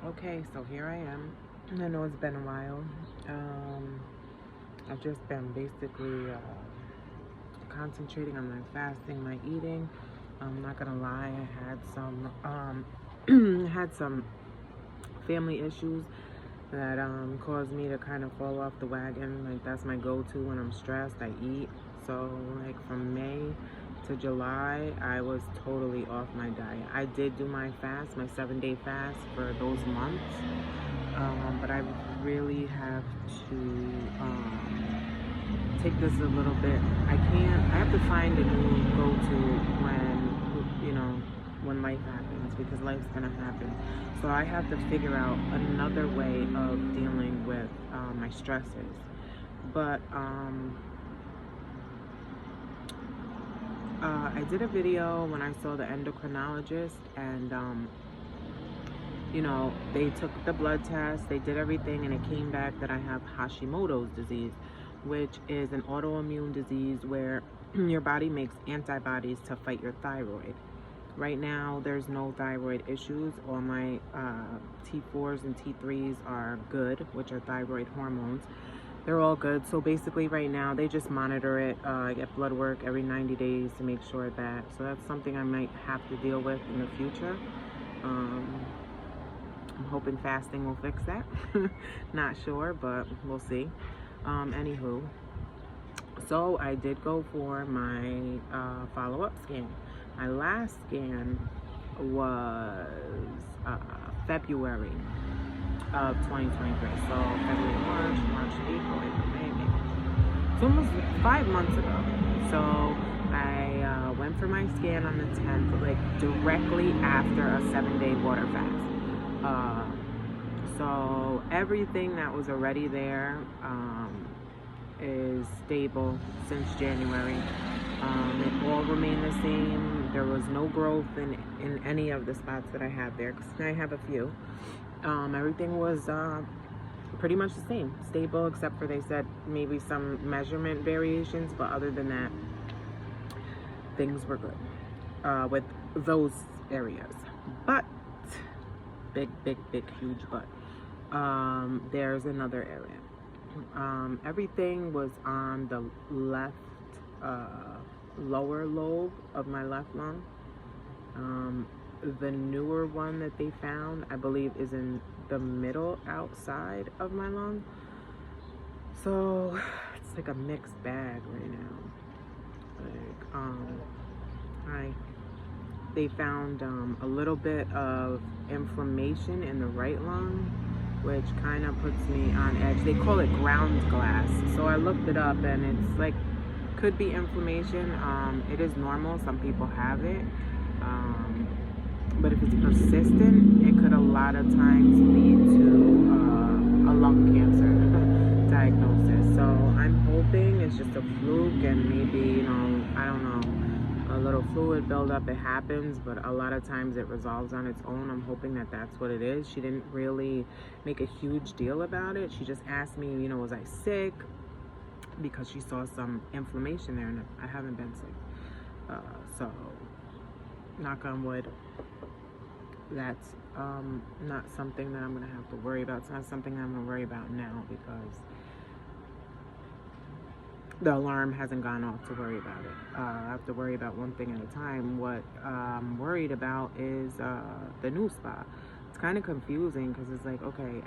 Okay, so here I am. I know it's been a while. I've just been basically concentrating on my fasting, my eating. I'm not gonna lie, I had some had some family issues that caused me to kind of fall off the wagon. Like that's my go-to when I'm stressed. I eat. So like from May to July, I was totally off my diet. I did do my fast, my 7-day fast for those months, but I really have to take this a little bit. I have to find a new go-to when life happens, because life's gonna happen. So I have to figure out another way of dealing with my stresses. But I did a video when I saw the endocrinologist, and they took the blood test, they did everything, and it came back that I have Hashimoto's disease, which is an autoimmune disease where your body makes antibodies to fight your thyroid. Right now, there's no thyroid issues. All my T4s and T3s are good, which are thyroid hormones. They're all good. So basically right now, they just monitor it. I get blood work every 90 days to make sure that. So that's something I might have to deal with in the future. I'm hoping fasting will fix that. Not sure, but we'll see. Anywho, so I did go for my follow-up scan. My last scan was February of 2023. So February, March, April, May. It's almost 5 months ago. So I went for my scan on the 10th, like directly after a 7-day water fast. So everything that was already there is stable since January. It all remained the same. There was no growth in any of the spots that I have there, because I have a few. Everything was pretty much the same, stable, except for they said maybe some measurement variations, but other than that, things were good with those areas. But big, huge but. There's another area. Everything was on the left lower lobe of my left lung. The newer one that they found, I believe, is in the middle outside of my lung. So it's like a mixed bag right now. They found a little bit of inflammation in the right lung, which kind of puts me on edge. They call it ground glass. So I looked it up, and it's like, could be inflammation. It is normal. Some people have it. But if it's persistent, it could a lot of times lead to a lung cancer diagnosis. So I'm hoping it's just a fluke, and maybe, I don't know, a little fluid buildup. It happens, but a lot of times it resolves on its own. I'm hoping that that's what it is. She didn't really make a huge deal about it. She just asked me, was I sick? Because she saw some inflammation there, and I haven't been sick. So, knock on wood, that's not something that I'm going to have to worry about. It's not something I'm going to worry about now, because the alarm hasn't gone off to worry about it. I have to worry about one thing at a time. What I'm worried about is the new spot. It's kind of confusing, because it's like, okay,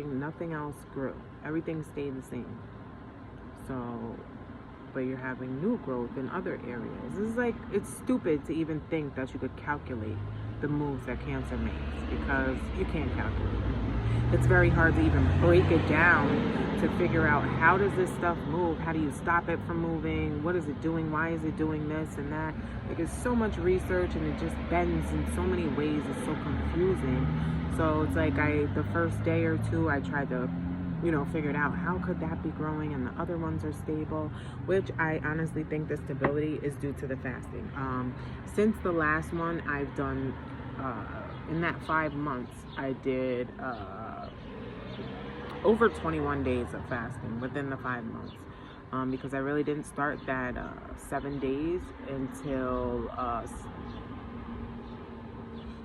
nothing else grew. Everything stayed the same. So, but you're having new growth in other areas. It's like, it's stupid to even think that you could calculate the moves that cancer makes, because you can't calculate it. It's very hard to even break it down to figure out, how does this stuff move? How do you stop it from moving? What is it doing? Why is it doing this and that? Like, it's so much research, and it just bends in so many ways. It's so confusing. So it's like, the first day or two, I tried to figured out, how could that be growing and the other ones are stable, which I honestly think the stability is due to the fasting. Since the last one, I've done, in that 5 months, I did over 21 days of fasting within the 5 months. Because I really didn't start that 7 days until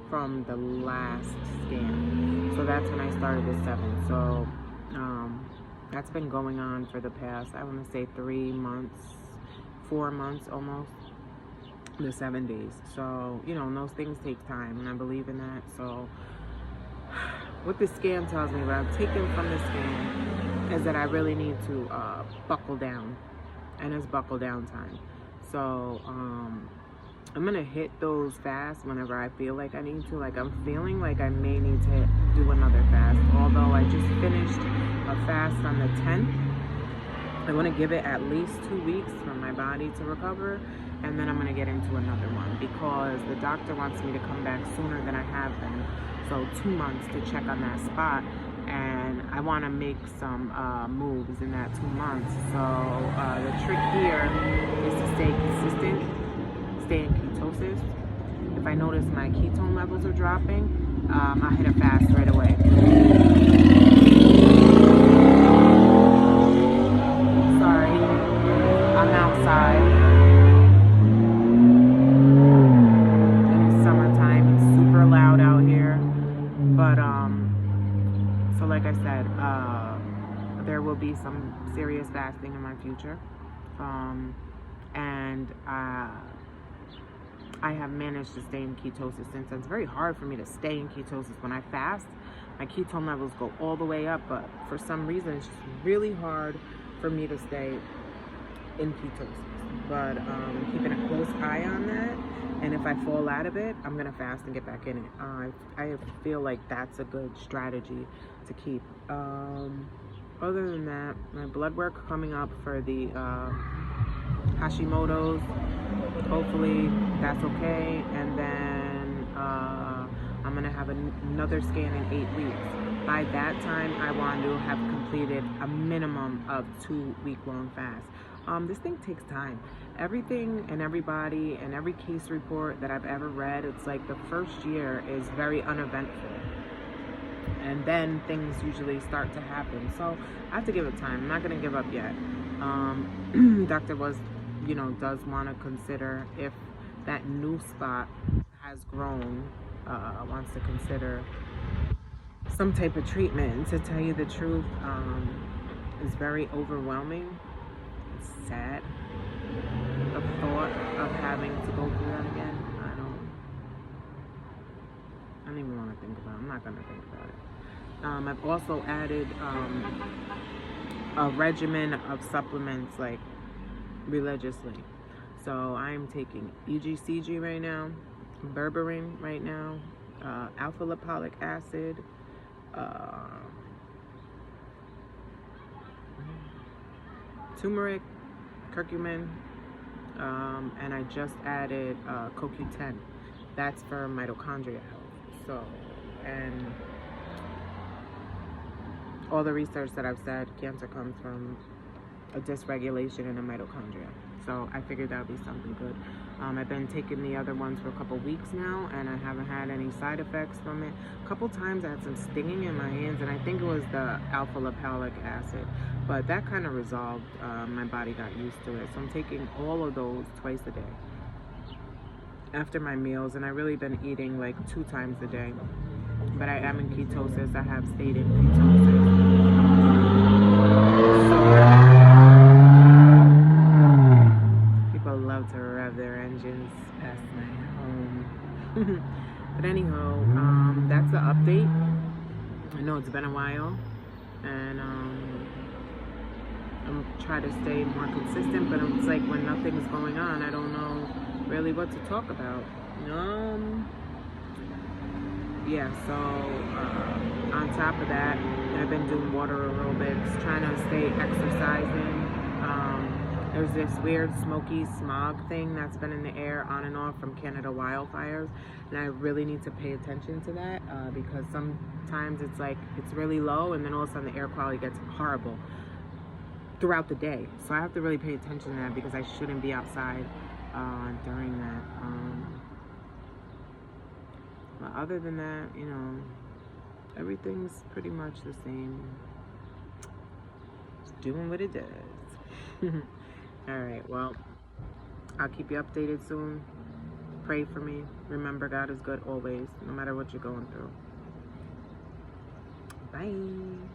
from the last scan. So that's when I started the 7th. So that's been going on for the past, I want to say 3 months, 4 months almost, the 7 days. So, you know, those things take time, and I believe in that. So what the scan tells me, what I've taken from the scan, is that I really need to buckle down, and it's buckle down time. So I'm gonna hit those fasts whenever I feel like I need to. Like, I'm feeling like I may need to do another fast, although I just finished a fast on the 10th. I want to give it at least 2 weeks for my body to recover, and then I'm going to get into another one, because the doctor wants me to come back sooner than I have been. So 2 months to check on that spot, and I want to make some moves in that 2 months. So the trick here is to stay consistent, stay in ketosis. If I notice my ketone levels are dropping, I'll hit a fast right away. Sorry, I'm outside. And it's summertime. It's super loud out here. But so like I said, there will be some serious fasting in my future. And I have managed to stay in ketosis since. It's very hard for me to stay in ketosis. When I fast, my ketone levels go all the way up, but for some reason it's just really hard for me to stay in ketosis. But I'm keeping a close eye on that, and if I fall out of it, I'm gonna fast and get back in it. I feel like that's a good strategy to keep. Other than that, my blood work coming up for the Hashimoto's. Hopefully that's okay, and then I'm gonna have another scan in 8 weeks. By that time, I want to have completed a minimum of 2 week-long fast. This thing takes time. Everything and everybody and every case report that I've ever read, it's like the first year is very uneventful, and then things usually start to happen. So I have to give it time. I'm not gonna give up yet. Doctor does want to consider, if that new spot has grown, wants to consider some type of treatment. And to tell you the truth, it's very overwhelming. It's sad, the thought of having to go through that again. I don't even want to think about it. I'm not going to think about it. I've also added a regimen of supplements, like, religiously. So I'm taking EGCG right now, berberine right now, alpha lipoic acid, turmeric, curcumin, and I just added CoQ10. That's for mitochondria health. So, and all the research that I've said, cancer comes from a dysregulation in the mitochondria. So I figured that would be something good. I've been taking the other ones for a couple weeks now, and I haven't had any side effects from it. A couple times I had some stinging in my hands, and I think it was the alpha lipoic acid, but that kind of resolved. My body got used to it. So I'm taking all of those twice a day after my meals, and I've really been eating like 2 times a day. But I am in ketosis. I have stayed in ketosis. People love to rev their engines past my home. But anyhow, that's the update. I know it's been a while, and I'm trying to stay more consistent, but it's like when nothing's going on, I don't know really what to talk about. Yeah, so on top of that, I've been doing water aerobics, trying to stay exercising. There's this weird smoky smog thing that's been in the air on and off from Canada wildfires, and I really need to pay attention to that, because sometimes it's like it's really low, and then all of a sudden the air quality gets horrible throughout the day. So I have to really pay attention to that, because I shouldn't be outside during that. But other than that, everything's pretty much the same. It's doing what it does. Alright, well, I'll keep you updated soon. Pray for me. Remember, God is good always, no matter what you're going through. Bye.